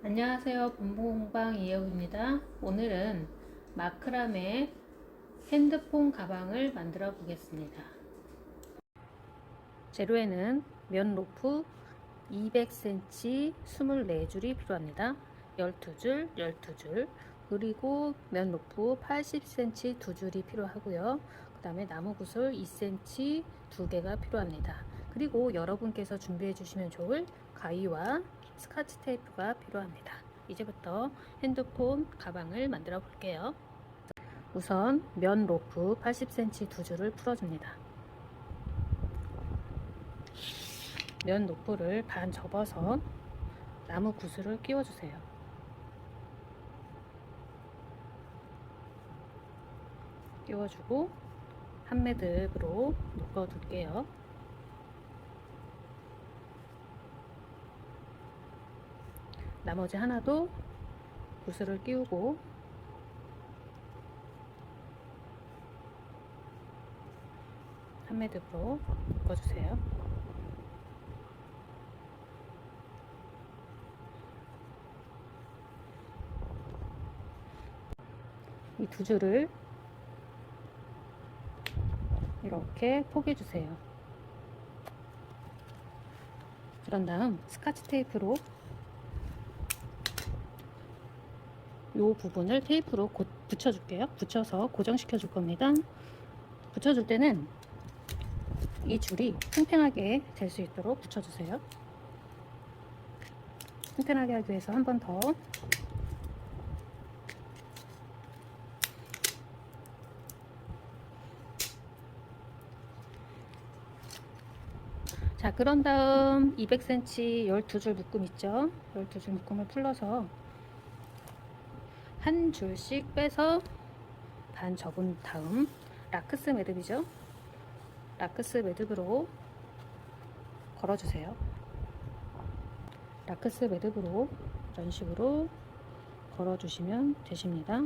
안녕하세요. 본봉방 이혜우입니다. 오늘은 마크라메 핸드폰 가방을 만들어 보겠습니다. 재료에는 면 로프 200cm 24줄이 필요합니다. 12줄, 12줄, 그리고 면 로프 80cm 2줄이 필요하고요. 그 다음에 나무 구슬 2cm 2개가 필요합니다. 그리고 여러분께서 준비해 주시면 좋을 가위와 스카치 테이프가 필요합니다. 이제부터 핸드폰 가방을 만들어 볼게요. 우선 면 로프 80cm 2줄을 풀어줍니다. 면 로프를 반 접어서 나무 구슬을 끼워주세요. 끼워주고 한 매듭으로 묶어둘게요. 나머지 하나도 구슬을 끼우고 한 매듭으로 묶어주세요. 이 두 줄을 이렇게 포개주세요. 그런 다음 스카치 테이프로 이 부분을 테이프로 붙여줄게요. 붙여서 고정시켜 줄 겁니다. 붙여줄 때는 이 줄이 팽팽하게 될 수 있도록 붙여주세요. 팽팽하게 하기 위해서 한 번 더. 자, 그런 다음 200cm 12줄 묶음 있죠? 12줄 묶음을 풀러서 한 줄씩 빼서 반 접은 다음 라크스 매듭이죠? 라크스 매듭으로 걸어주세요. 라크스 매듭으로 이런 식으로 걸어주시면 되십니다.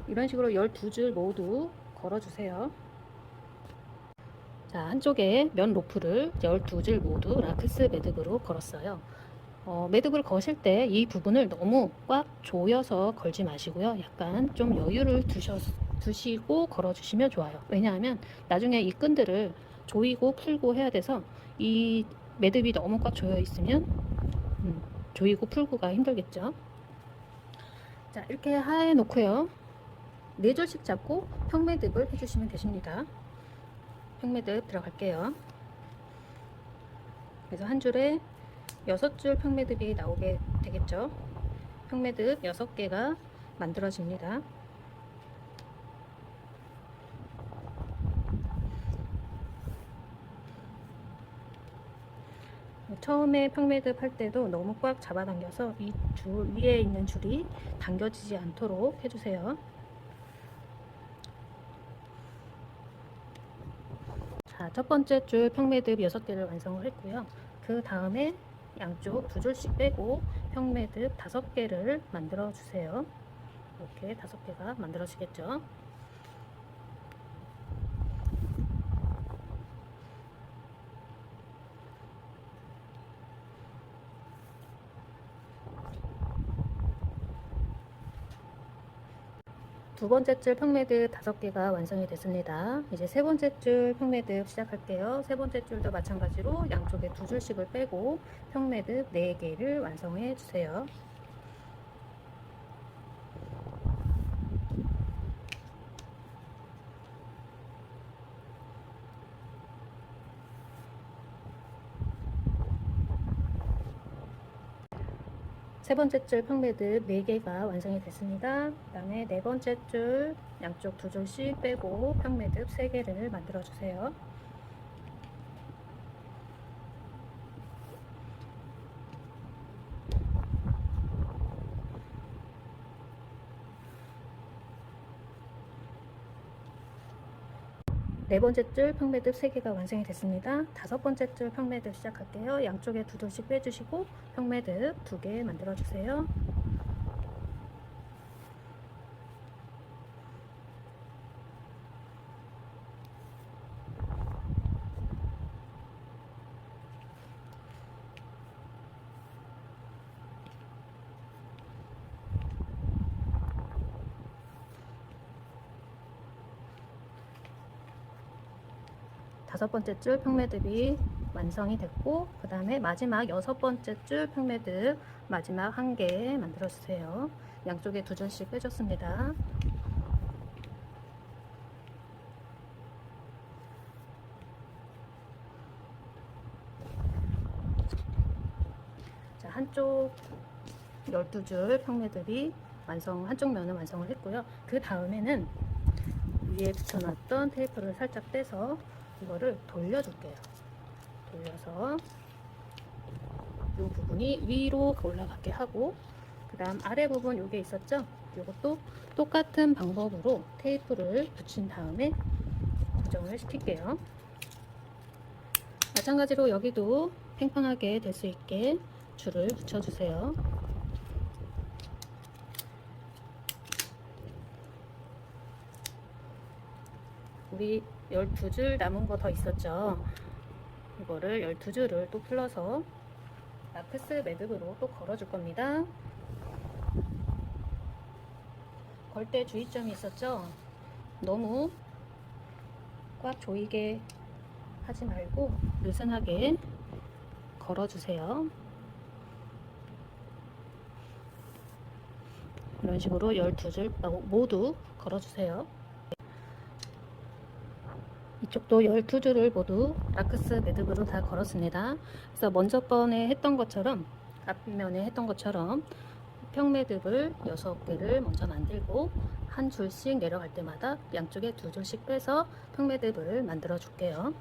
이런 식으로 12줄 모두 걸어주세요. 자, 한쪽에 면 로프를 12줄 모두 라크스 매듭으로 걸었어요. 매듭을 거실 때 이 부분을 너무 꽉 조여서 걸지 마시고요. 약간 좀 여유를 두시고 걸어주시면 좋아요. 왜냐하면 나중에 이 끈들을 조이고 풀고 해야 돼서 이 매듭이 너무 꽉 조여 있으면 조이고 풀고가 힘들겠죠. 자, 이렇게 하에 놓고요. 4줄씩 잡고 평매듭을 해주시면 되십니다. 평매듭 들어갈게요. 그래서 한 줄에 6줄 평매듭이 나오게 되겠죠. 평매듭 6개가 만들어집니다. 처음에 평매듭 할 때도 너무 꽉 잡아당겨서 이 줄 위에 있는 줄이 당겨지지 않도록 해주세요. 자, 첫 번째 줄 평매듭 6개를 완성을 했고요. 그 다음에 양쪽 2줄씩 빼고 평매듭 5개를 만들어 주세요. 이렇게 5개가 만들어지겠죠. 두 번째 줄 평매듭 5개가 완성이 됐습니다. 이제 세 번째 줄 평매듭 시작할게요. 세 번째 줄도 마찬가지로 양쪽에 2줄씩을 빼고 평매듭 4개를 완성해 주세요. 세 번째 줄 평매듭 4개가 완성이 됐습니다. 그 다음에 네 번째 줄 양쪽 2줄씩 빼고 평매듭 3개를 만들어 주세요. 네 번째 줄 평매듭 3개가 완성이 됐습니다. 다섯 번째 줄 평매듭 시작할게요. 양쪽에 2줄씩 빼주시고 평매듭 2개 만들어 주세요. 5번째 줄 평매듭이 완성이 됐고, 그 다음에 마지막 6번째 줄 평매듭 마지막 1개 만들어 주세요. 양쪽에 2줄씩 빼줬습니다. 자, 한쪽 12줄 평매듭이 한쪽 면은 완성을 했고요. 그 다음에는 위에 붙여놨던 테이프를 살짝 떼서 이거를 돌려줄게요. 돌려서 이 부분이 위로 올라가게 하고, 그 다음 아래 부분 요게 있었죠? 요것도 똑같은 방법으로 테이프를 붙인 다음에 고정을 시킬게요. 마찬가지로 여기도 팽팽하게 될 수 있게 줄을 붙여주세요. 우리 12줄 남은 거 더 있었죠? 이거를 12줄을 또 풀러서 라크스 매듭으로 또 걸어줄 겁니다. 걸 때 주의점이 있었죠? 너무 꽉 조이게 하지 말고 느슨하게 걸어주세요. 이런 식으로 12줄 모두 걸어주세요. 이쪽도 12줄을 모두 라크스 매듭으로 다 걸었습니다. 그래서 먼저 번에 했던 것처럼, 앞면에 했던 것처럼 평매듭을 6개를 먼저 만들고 한 줄씩 내려갈 때마다 양쪽에 2줄씩 빼서 평매듭을 만들어 줄게요.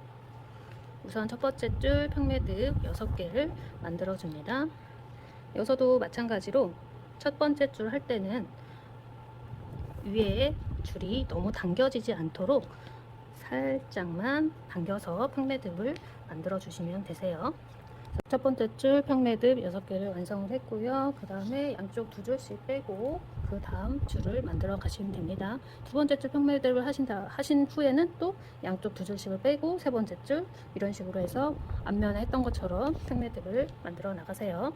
우선 첫 번째 줄 평매듭 6개를 만들어 줍니다. 여기서도 마찬가지로 첫 번째 줄 할 때는 위에 줄이 너무 당겨지지 않도록 살짝만 당겨서 평매듭을 만들어 주시면 되세요. 첫 번째 줄 평매듭 6개를 완성을 했고요. 그 다음에 양쪽 2줄씩 빼고 그 다음 줄을 만들어 가시면 됩니다. 두 번째 줄 평매듭을 하신 후에는 또 양쪽 2줄씩을 빼고 세 번째 줄, 이런 식으로 해서 앞면에 했던 것처럼 평매듭을 만들어 나가세요.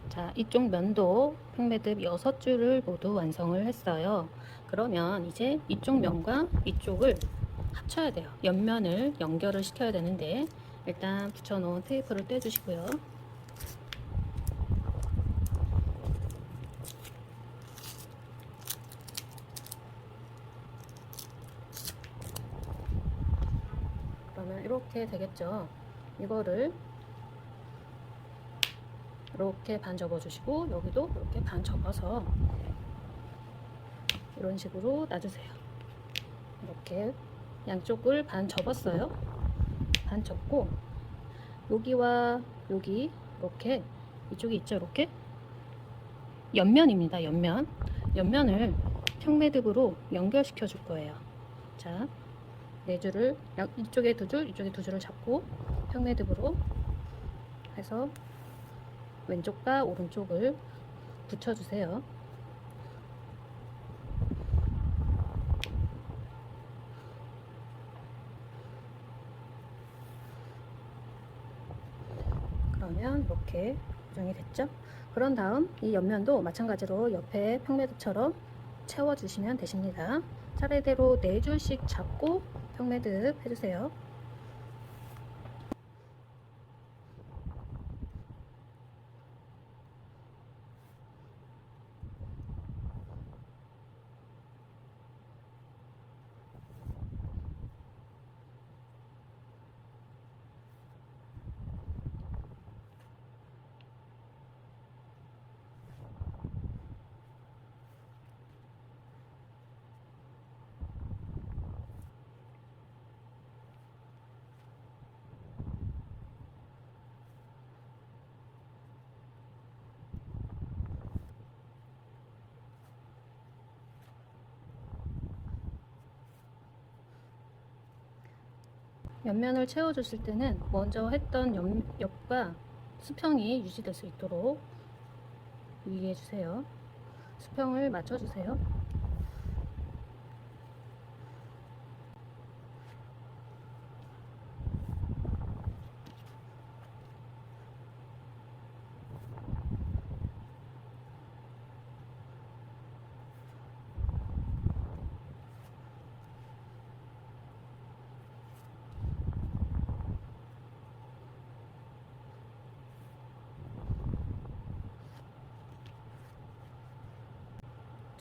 자, 이쪽 면도 평매듭 6줄을 모두 완성을 했어요. 그러면 이제 이쪽 면과 이쪽을 합쳐야 돼요. 옆면을 연결을 시켜야 되는데, 일단 붙여놓은 테이프를 떼주시고요. 그러면 이렇게 되겠죠. 이거를 이렇게 반 접어주시고, 여기도 이렇게 반 접어서 이런 식으로 놔주세요. 이렇게 양쪽을 반 접었어요. 반 접고, 여기와 여기 이렇게, 이쪽이 있죠? 이렇게 옆면입니다. 옆면을 평매듭으로 연결시켜 줄 거예요. 자, 4줄을 이쪽에 2줄, 이쪽에 2줄을 잡고 평매듭으로 해서 왼쪽과 오른쪽을 붙여주세요. 그러면 이렇게 고정이 됐죠? 그런 다음 이 옆면도 마찬가지로 옆에 평매듭처럼 채워주시면 되십니다. 차례대로 4줄씩 잡고 평매듭 해주세요. 옆면을 채워주실 때는 먼저 했던 옆과 수평이 유지될 수 있도록 유의해주세요. 수평을 맞춰주세요.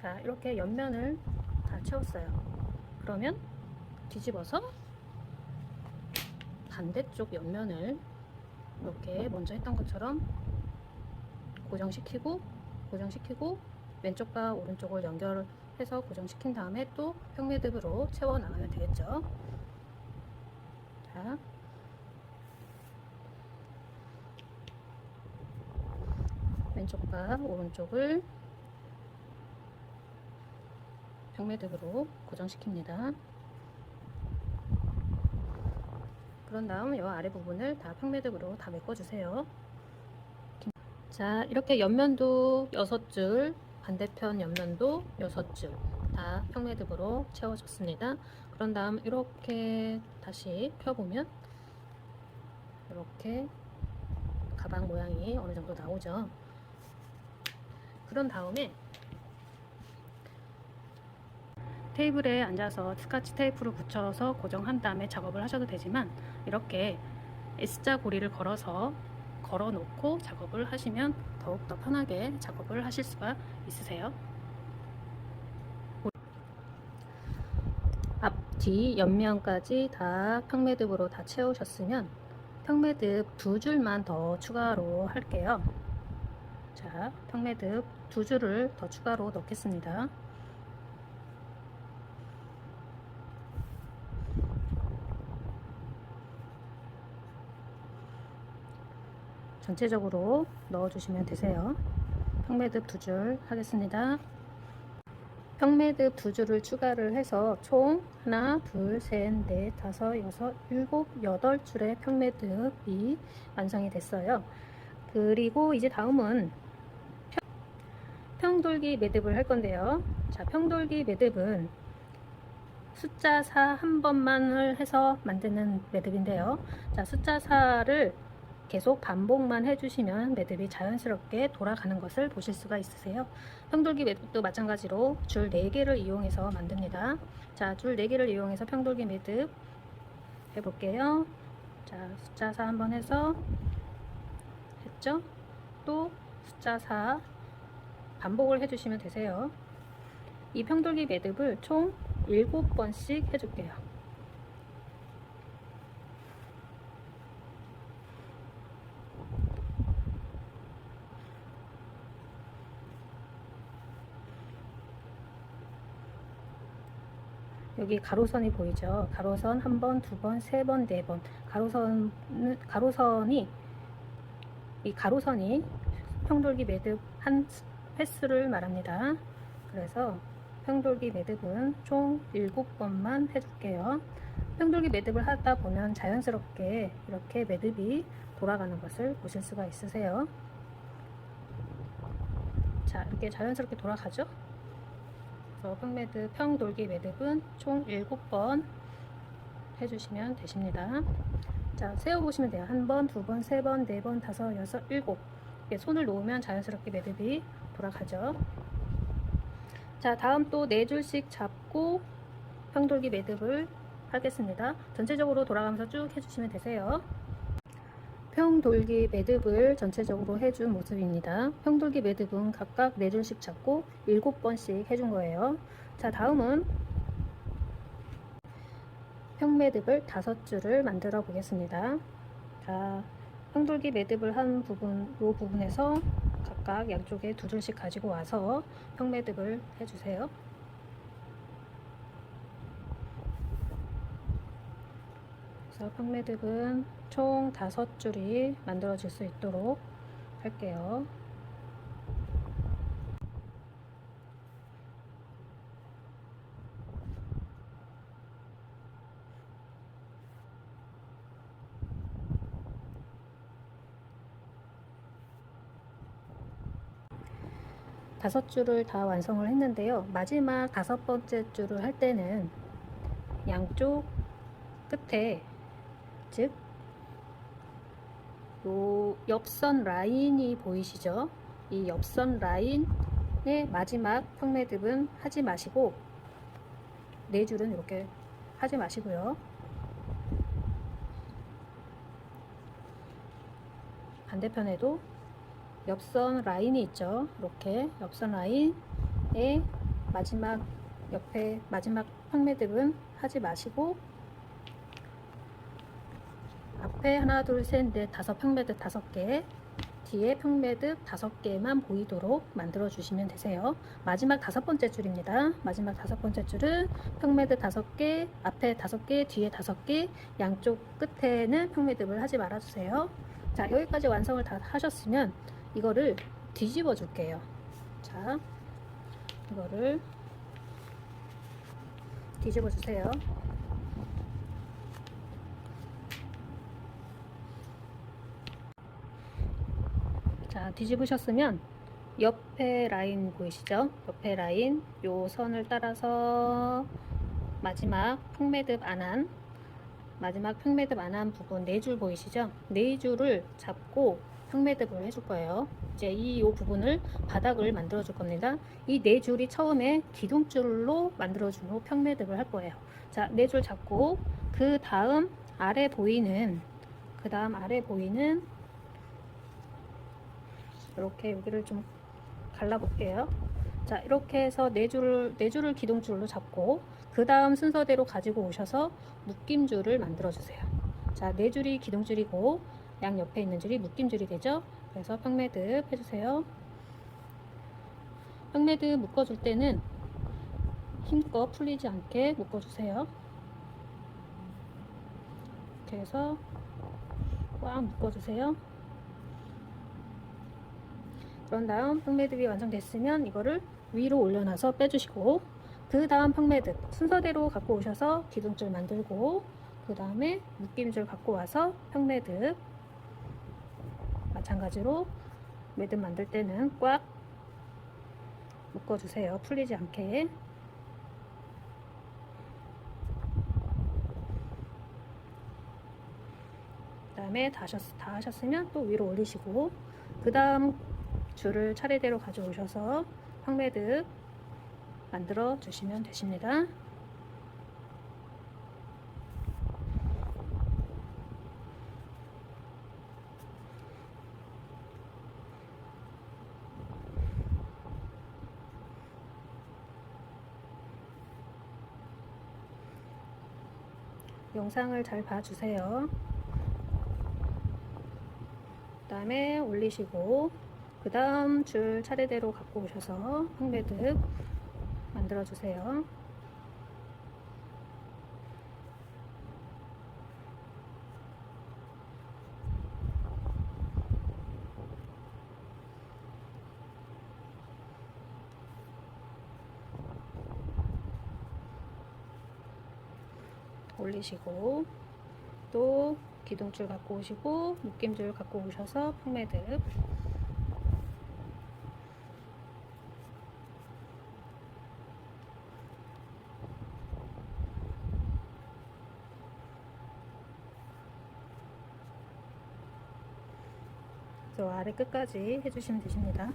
자, 이렇게 옆면을 다 채웠어요. 그러면 뒤집어서 반대쪽 옆면을 이렇게 먼저 했던 것처럼 고정시키고 왼쪽과 오른쪽을 연결해서 고정시킨 다음에 또 평매듭으로 채워 나가면 되겠죠. 자, 왼쪽과 오른쪽을 평매듭으로 고정시킵니다. 그런 다음 이 아래 부분을 다 평매듭으로 다 메꿔주세요. 자, 이렇게 옆면도 6줄, 반대편 옆면도 6줄 다 평매듭으로 채워줬습니다. 그런 다음 이렇게 다시 펴보면 이렇게 가방 모양이 어느 정도 나오죠. 그런 다음에 테이블에 앉아서 스카치 테이프를 붙여서 고정한 다음에 작업을 하셔도 되지만 이렇게 S자 고리를 걸어 놓고 작업을 하시면 더욱더 편하게 작업을 하실 수가 있으세요. 앞, 뒤, 옆면까지 다 평매듭으로 다 채우셨으면 평매듭 2줄만 더 추가로 할게요. 자, 평매듭 2줄을 더 추가로 넣겠습니다. 전체적으로 넣어주시면 되세요. 평매듭 2줄 하겠습니다. 평매듭 2줄을 추가를 해서 총 하나, 둘, 셋, 넷, 다섯, 여섯, 일곱, 8줄의 평매듭이 완성이 됐어요. 그리고 이제 다음은 평돌기 매듭을 할 건데요. 자, 평돌기 매듭은 숫자 4 한 번만을 해서 만드는 매듭인데요. 자, 숫자 4를 계속 반복만 해주시면 매듭이 자연스럽게 돌아가는 것을 보실 수가 있으세요. 평돌기 매듭도 마찬가지로 줄 4개를 이용해서 만듭니다. 자, 줄 4개를 이용해서 평돌기 매듭 해볼게요. 자, 숫자 4 한번 해서 했죠? 또 숫자 4 반복을 해주시면 되세요. 이 평돌기 매듭을 총 7번씩 해줄게요. 여기 가로선이 보이죠? 가로선 1번, 2번, 3번, 4번. 이 가로선이 평돌기 매듭 한 횟수를 말합니다. 그래서 평돌기 매듭은 총 7번만 해줄게요. 평돌기 매듭을 하다 보면 자연스럽게 이렇게 매듭이 돌아가는 것을 보실 수가 있으세요. 자, 이렇게 자연스럽게 돌아가죠? 평돌기 매듭은 총 7번 해주시면 되십니다. 자, 세어보시면 돼요. 1번, 2번, 3번, 4번, 5, 6, 7. 손을 놓으면 자연스럽게 매듭이 돌아가죠. 자, 다음 또 4줄씩 잡고 평돌기 매듭을 하겠습니다. 전체적으로 돌아가면서 쭉 해주시면 되세요. 평돌기 매듭을 전체적으로 해준 모습입니다. 평돌기 매듭은 각각 4줄씩 잡고 7번씩 해준 거예요. 자, 다음은 평매듭을 5줄을 만들어 보겠습니다. 자, 평돌기 매듭을 한 부분, 이 부분에서 각각 양쪽에 2줄씩 가지고 와서 평매듭을 해주세요. 그래서 평매듭은 총 5줄이 만들어질 수 있도록 할게요. 다섯 줄을 다 완성을 했는데요. 마지막 5번째 줄을 할 때는 양쪽 끝에, 즉 요 옆선 라인이 보이시죠? 이 옆선 라인의 마지막 평매듭은 하지 마시고 4줄은 이렇게 하지 마시고요. 반대편에도 옆선 라인이 있죠. 이렇게 옆선 라인에 옆에 마지막 평매듭은 하지 마시고 앞에 하나 둘 셋 넷 다섯 평매듭 5개, 뒤에 평매듭 5개만 보이도록 만들어 주시면 되세요. 마지막 5번째 줄입니다. 마지막 5번째 줄은 평매듭 5개, 앞에 5개, 뒤에 5개, 양쪽 끝에는 평매듭을 하지 말아 주세요. 자, 여기까지 완성을 다 하셨으면 이거를 뒤집어 줄게요. 자, 이거를 뒤집어 주세요. 자, 뒤집으셨으면 옆에 라인 보이시죠? 옆에 라인 요 선을 따라서 마지막 평매듭 안한 부분 4줄 보이시죠? 4줄을 잡고 평매듭을 해줄 거예요. 이제 요 부분을 바닥을 만들어 줄 겁니다. 이 4줄이 처음에 기둥줄로 만들어 준 후 평매듭을 할 거예요. 자, 4줄 잡고 그 다음 아래 보이는 이렇게 여기를 좀 갈라 볼게요. 자, 이렇게 해서 4줄을 기둥줄로 잡고 그 다음 순서대로 가지고 오셔서 묶임줄을 만들어 주세요. 자, 4줄이 기둥줄이고 양 옆에 있는 줄이 묶임줄이 되죠. 그래서 평매듭 해주세요. 평매듭 묶어줄 때는 힘껏 풀리지 않게 묶어주세요. 이렇게 해서 꽉 묶어주세요. 그런 다음 평매듭이 완성됐으면 이거를 위로 올려놔서 빼주시고 그 다음 평매듭 순서대로 갖고 오셔서 기둥줄 만들고 그 다음에 묶임줄 갖고 와서 평매듭 마찬가지로 매듭 만들 때는 꽉 묶어주세요. 풀리지 않게. 그 다음에 다 하셨으면 또 위로 올리시고 그 다음 줄을 차례대로 가져오셔서 평매듭 만들어 주시면 되십니다. 영상을 잘 봐주세요. 그 다음에 올리시고 그 다음 줄 차례대로 갖고 오셔서 평매듭 만들어 주세요. 올리시고 또 기둥줄 갖고 오시고 묶임줄 갖고 오셔서 평매듭 저 아래 끝까지 해주시면 되십니다.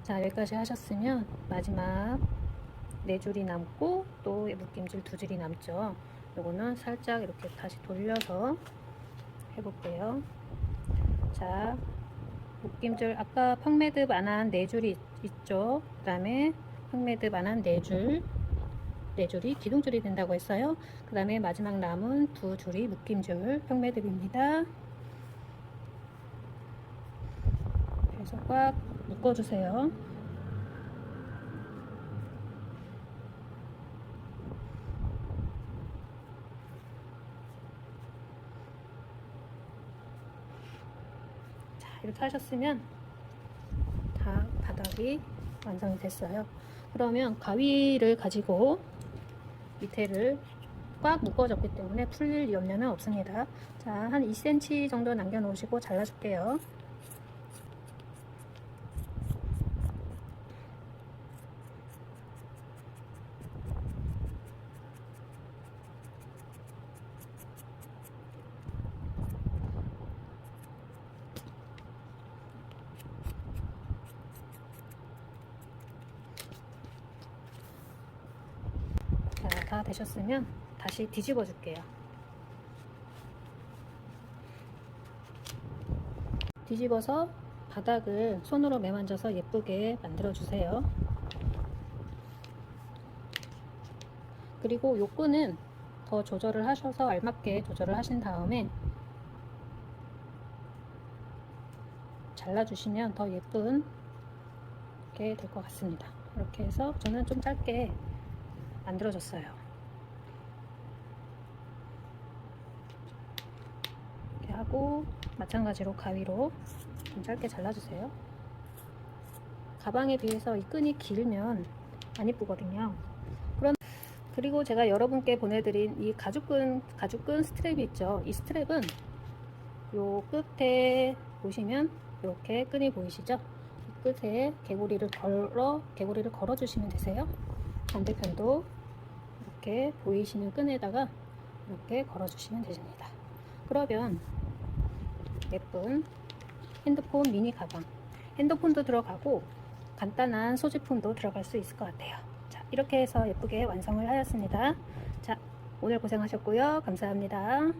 자, 여기까지 하셨으면 마지막 4줄이 남고 또 묶임줄 2줄이 남죠. 요거는 살짝 이렇게 다시 돌려서 해볼게요. 자, 묶임줄 아까 평매듭 안 한 4줄이 있죠. 그 다음에 평매듭 안 한 4줄 4줄이 기둥줄이 된다고 했어요. 그 다음에 마지막 남은 2줄이 묶임줄 평매듭입니다. 그래서 꽉 묶어주세요. 자, 이렇게 하셨으면 다 바닥이 완성이 됐어요. 그러면 가위를 가지고 밑에를 꽉 묶어졌기 때문에 풀릴 염려는 없습니다. 자, 한 2cm 정도 남겨 놓으시고 잘라줄게요. 자, 다 되셨으면 다시 뒤집어 줄게요. 뒤집어서 바닥을 손으로 매만져서 예쁘게 만들어 주세요. 그리고 요 끈은 더 조절을 하셔서 알맞게 조절을 하신 다음에 잘라주시면 더 예쁜 게 될 것 같습니다. 이렇게 해서 저는 좀 짧게 만들어줬어요. 이렇게 하고 마찬가지로 가위로 좀 짧게 잘라주세요. 가방에 비해서 이 끈이 길면 안 이쁘거든요. 그리고 제가 여러분께 보내드린 이 가죽끈 스트랩이 있죠. 이 스트랩은 요 끝에 보시면 이렇게 끈이 보이시죠? 이 끝에 개구리를 걸어 주시면 되세요. 반대편도 이렇게 보이시는 끈에다가 이렇게 걸어 주시면 되십니다. 그러면 예쁜 핸드폰 미니 가방, 핸드폰도 들어가고 간단한 소지품도 들어갈 수 있을 것 같아요. 자, 이렇게 해서 예쁘게 완성을 하였습니다. 자, 오늘 고생하셨고요. 감사합니다.